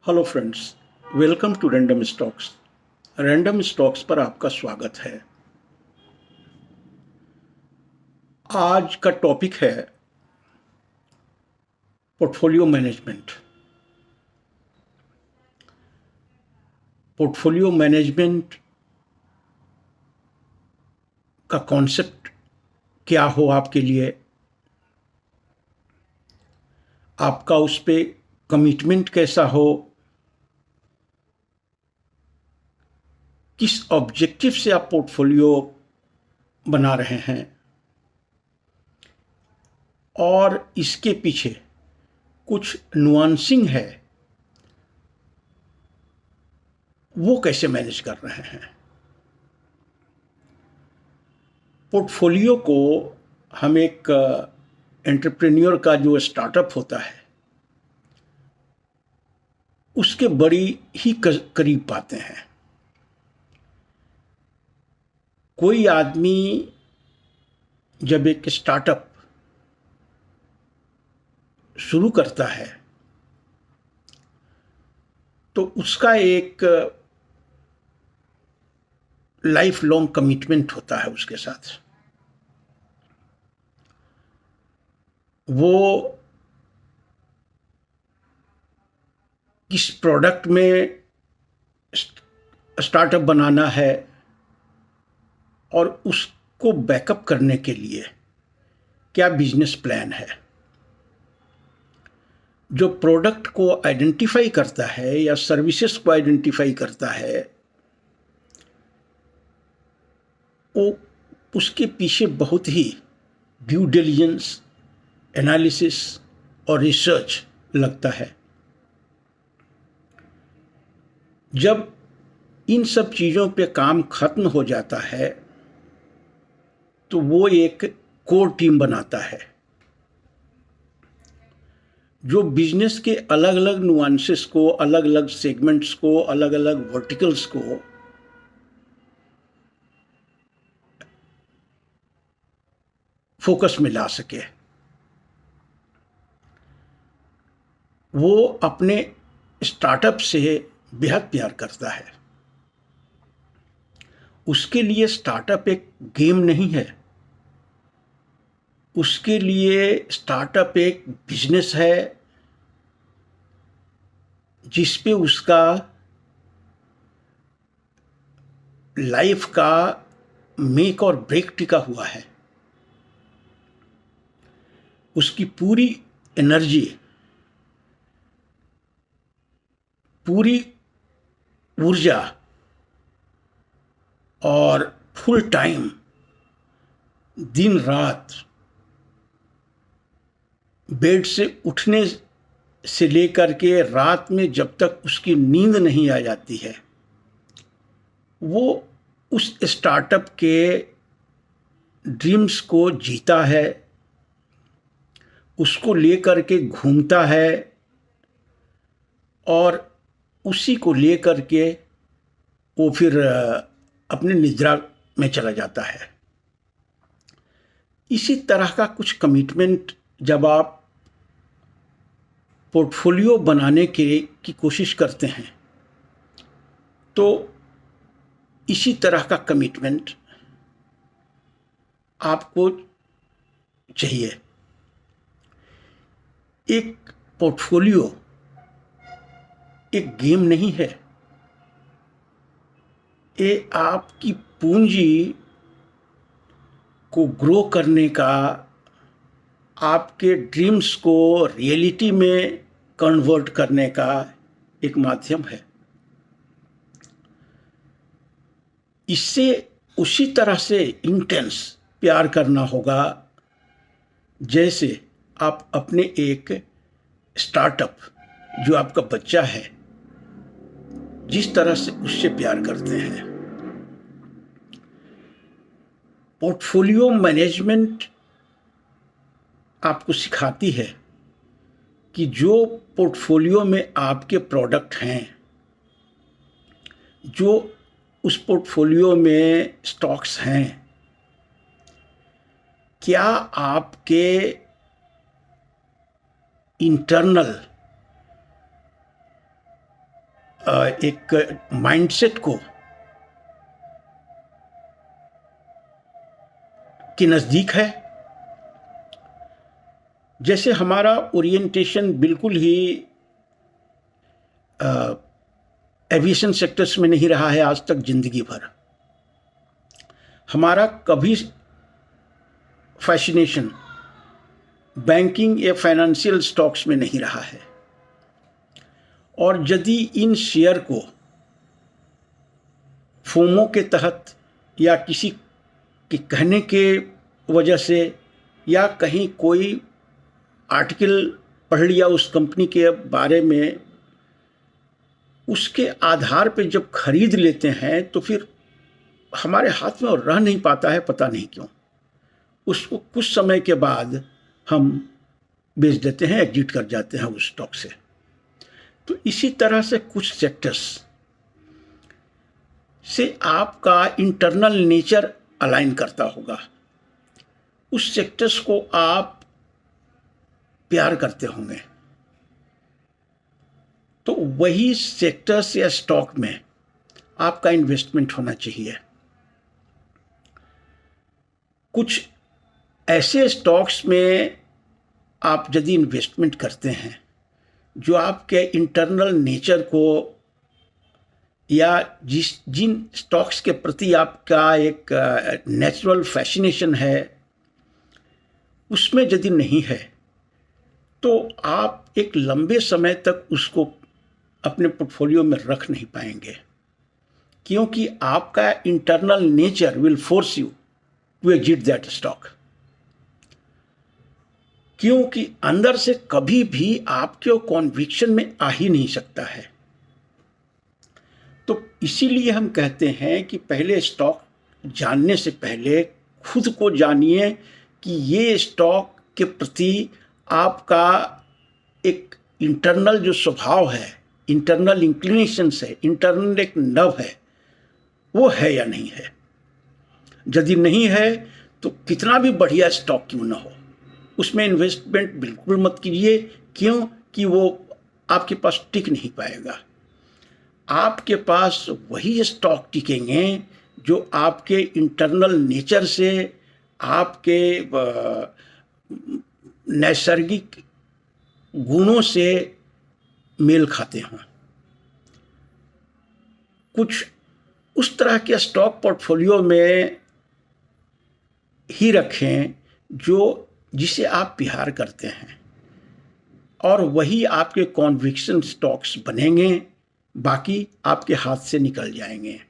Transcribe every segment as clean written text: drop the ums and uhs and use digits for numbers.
Hello friends, welcome to random stocks. Random stocks पर आपका स्वागत है। आज का टॉपिक है पोर्टफोलियो मैनेजमेंट। पोर्टफोलियो मैनेजमेंट का कॉन्सेप्ट क्या हो आपके लिए, आपका उस पे कमिटमेंट कैसा हो, किस ऑब्जेक्टिव से आप पोर्टफोलियो बना रहे हैं और इसके पीछे कुछ नुआंसिंग है, वो कैसे मैनेज कर रहे हैं। पोर्टफोलियो को हम एक एंटरप्रेन्योर का जो स्टार्टअप होता है उसके बड़ी ही करीब पाते हैं। कोई आदमी जब एक स्टार्टअप शुरू करता है तो उसका एक लाइफ लॉन्ग कमिटमेंट होता है उसके साथ। वो किस प्रोडक्ट में स्टार्टअप बनाना है और उसको बैकअप करने के लिए क्या बिजनेस प्लान है। जो प्रोडक्ट को आइडेंटिफाई करता है या सर्विसेज को आइडेंटिफाई करता है वो उसके पीछे बहुत ही ड्यू डिलिजेंस, एनालिसिस और रिसर्च लगता है। जब इन सब चीज़ों पे काम खत्म हो जाता है तो वो एक कोर टीम बनाता है जो बिजनेस के अलग अलग नुआंसेस को, अलग अलग सेगमेंट्स को, अलग अलग वर्टिकल्स को फोकस में ला सके। वो अपने स्टार्टअप से बेहद प्यार करता है। उसके लिए स्टार्टअप एक गेम नहीं है, उसके लिए स्टार्टअप एक बिजनेस है जिस पे उसका लाइफ का मेक और ब्रेक टिका हुआ है। उसकी पूरी एनर्जी, पूरी ऊर्जा और फुल टाइम दिन रात बेड से उठने से लेकर के रात में जब तक उसकी नींद नहीं आ जाती है वो उस स्टार्टअप के ड्रीम्स को जीता है, उसको लेकर के घूमता है और उसी को लेकर के वो फिर अपनी निद्रा में चला जाता है। इसी तरह का कुछ कमिटमेंट जब आप पोर्टफोलियो बनाने की कोशिश करते हैं तो इसी तरह का कमिटमेंट आपको चाहिए। एक पोर्टफोलियो एक गेम नहीं है, ये आपकी पूंजी को ग्रो करने का, आपके ड्रीम्स को रियलिटी में कन्वर्ट करने का एक माध्यम है। इससे उसी तरह से इंटेंस प्यार करना होगा जैसे आप अपने एक स्टार्टअप जो आपका बच्चा है जिस तरह से उससे प्यार करते हैं। पोर्टफोलियो मैनेजमेंट आपको सिखाती है कि जो पोर्टफोलियो में आपके प्रोडक्ट हैं, जो उस पोर्टफोलियो में स्टॉक्स हैं, क्या आपके इंटरनल एक माइंडसेट को के नज़दीक है। जैसे हमारा ओरिएंटेशन बिल्कुल ही एविएशन सेक्टर्स में नहीं रहा है आज तक जिंदगी भर। हमारा कभी फैसिनेशन बैंकिंग या फाइनेंशियल स्टॉक्स में नहीं रहा है। और यदि इन शेयर को फोमो के तहत या किसी के कहने के वजह से या कहीं कोई आर्टिकल पढ़ लिया उस कंपनी के बारे में, उसके आधार पे जब खरीद लेते हैं तो फिर हमारे हाथ में और रह नहीं पाता है, पता नहीं क्यों। उसको कुछ समय के बाद हम बेच देते हैं, एग्जिट कर जाते हैं उस स्टॉक से। तो इसी तरह से कुछ सेक्टर्स से आपका इंटरनल नेचर अलाइन करता होगा, उस सेक्टर्स को आप प्यार करते होंगे, तो वही सेक्टर्स या स्टॉक में आपका इन्वेस्टमेंट होना चाहिए। कुछ ऐसे स्टॉक्स में आप यदि इन्वेस्टमेंट करते हैं जो आपके इंटरनल नेचर को या जिन स्टॉक्स के प्रति आपका एक नेचुरल फैसिनेशन है उसमें यदि नहीं है, तो आप एक लंबे समय तक उसको अपने पोर्टफोलियो में रख नहीं पाएंगे, क्योंकि आपका internal nature will force you to exit that stock. क्योंकि अंदर से कभी भी आपके कॉन्विक्शन में आ ही नहीं सकता है। तो इसीलिए हम कहते हैं कि पहले स्टॉक जानने से पहले खुद को जानिए कि ये स्टॉक के प्रति आपका एक इंटरनल जो स्वभाव है, इंटरनल इंक्लिनेशंस है, इंटरनल एक नव है, वो है या नहीं है। यदि नहीं है तो कितना भी बढ़िया स्टॉक क्यों ना हो, उसमें इन्वेस्टमेंट बिल्कुल मत कीजिए। क्यों कि वो आपके पास टिक नहीं पाएगा। आपके पास वही स्टॉक टिकेंगे जो आपके इंटरनल नेचर से, आपके नैसर्गिक गुणों से मेल खाते हों। कुछ उस तरह के स्टॉक पोर्टफोलियो में ही रखें जिसे आप प्यार करते हैं, और वही आपके कॉन्विक्शन स्टॉक्स बनेंगे, बाकी आपके हाथ से निकल जाएंगे।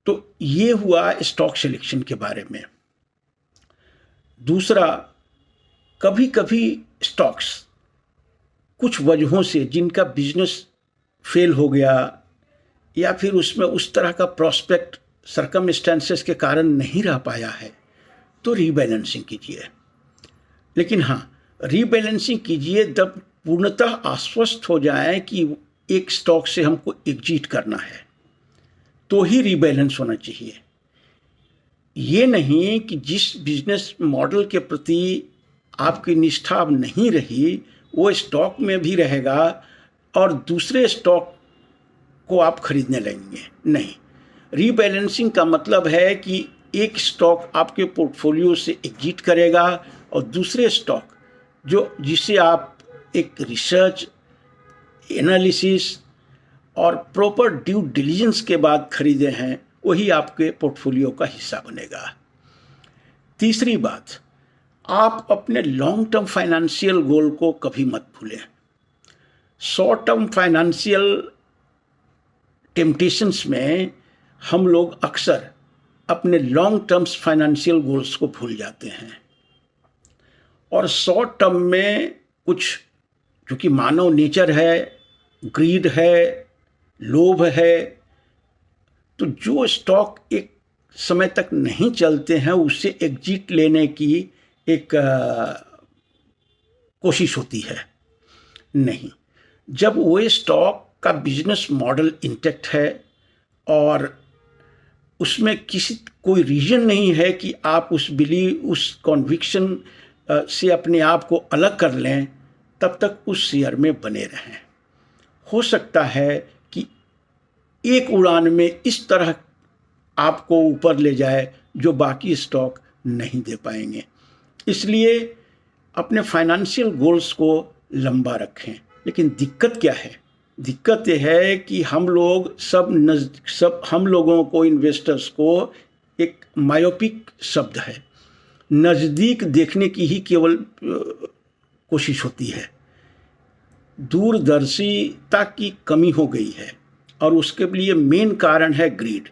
तो ये हुआ स्टॉक सिलेक्शन के बारे में। दूसरा, कभी कभी स्टॉक्स कुछ वजहों से, जिनका बिजनेस फेल हो गया या फिर उसमें उस तरह का प्रॉस्पेक्ट सर्कमस्टेंसेस के कारण नहीं रह पाया है, तो रीबैलेंसिंग कीजिए। लेकिन हाँ, रीबैलेंसिंग कीजिए जब पूर्णतः आश्वस्त हो जाए कि एक स्टॉक से हमको एग्जिट करना है, तो ही रीबैलेंस होना चाहिए। ये नहीं कि जिस बिजनेस मॉडल के प्रति आपकी निष्ठा अब नहीं रही वो स्टॉक में भी रहेगा और दूसरे स्टॉक को आप खरीदने लगेंगे। नहीं, रीबैलेंसिंग का मतलब है कि एक स्टॉक आपके पोर्टफोलियो से एग्जिट करेगा और दूसरे स्टॉक जिसे आप एक रिसर्च, एनालिसिस और प्रॉपर ड्यू डिलीजेंस के बाद खरीदे हैं, वही आपके पोर्टफोलियो का हिस्सा बनेगा। तीसरी बात, आप अपने लॉन्ग टर्म फाइनेंशियल गोल को कभी मत भूलें। शॉर्ट टर्म फाइनेंशियल टेम्पटेशंस में हम लोग अक्सर अपने लॉन्ग टर्म फाइनेंशियल गोल्स को भूल जाते हैं, और शॉर्ट टर्म में कुछ, क्योंकि मानव नेचर है, ग्रीड है, लोभ है, तो जो स्टॉक एक समय तक नहीं चलते हैं उससे एग्जिट लेने की एक कोशिश होती है। नहीं, जब वो स्टॉक का बिजनेस मॉडल इंटैक्ट है और उसमें कोई रीजन नहीं है कि आप उस कॉन्विक्शन से अपने आप को अलग कर लें, तब तक उस शेयर में बने रहें। हो सकता है कि एक उड़ान में इस तरह आपको ऊपर ले जाए जो बाकी स्टॉक नहीं दे पाएंगे। इसलिए अपने फाइनेंशियल गोल्स को लंबा रखें। लेकिन दिक्कत क्या है? दिक्कत यह है कि हम लोग सब हम लोगों को, इन्वेस्टर्स को, एक मायोपिक शब्द है, नज़दीक देखने की ही केवल कोशिश होती है। दूरदर्शिता की कमी हो गई है और उसके लिए मेन कारण है ग्रीड।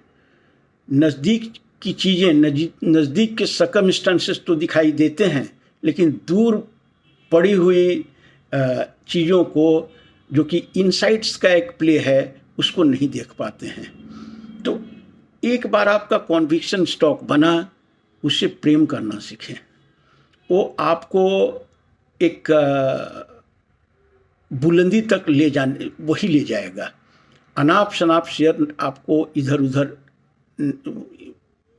नज़दीक की चीज़ें, नज़दीक के सर्कमस्टेंसेस तो दिखाई देते हैं, लेकिन दूर पड़ी हुई चीज़ों को, जो कि इनसाइट्स का एक प्ले है, उसको नहीं देख पाते हैं। तो एक बार आपका कॉन्विक्शन स्टॉक बना, उससे प्रेम करना सीखें। वो आपको एक बुलंदी तक ले जाने, वही ले जाएगा। अनाप शनाप शेयर आपको इधर उधर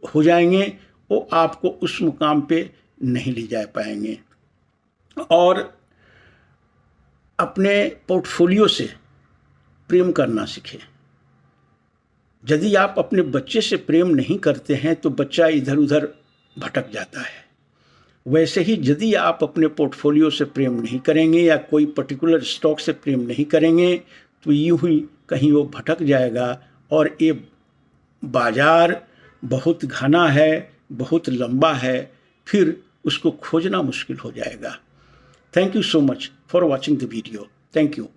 हो जाएंगे, वो आपको उस मुकाम पे नहीं ले जा पाएंगे। और अपने पोर्टफोलियो से प्रेम करना सीखें। यदि आप अपने बच्चे से प्रेम नहीं करते हैं तो बच्चा इधर उधर भटक जाता है। वैसे ही यदि आप अपने पोर्टफोलियो से प्रेम नहीं करेंगे या कोई पर्टिकुलर स्टॉक से प्रेम नहीं करेंगे तो यूं ही कहीं वो भटक जाएगा और ये बाज़ार बहुत घना है, बहुत लंबा है, फिर उसको खोजना मुश्किल हो जाएगा। Thank you so much for watching the video. Thank you.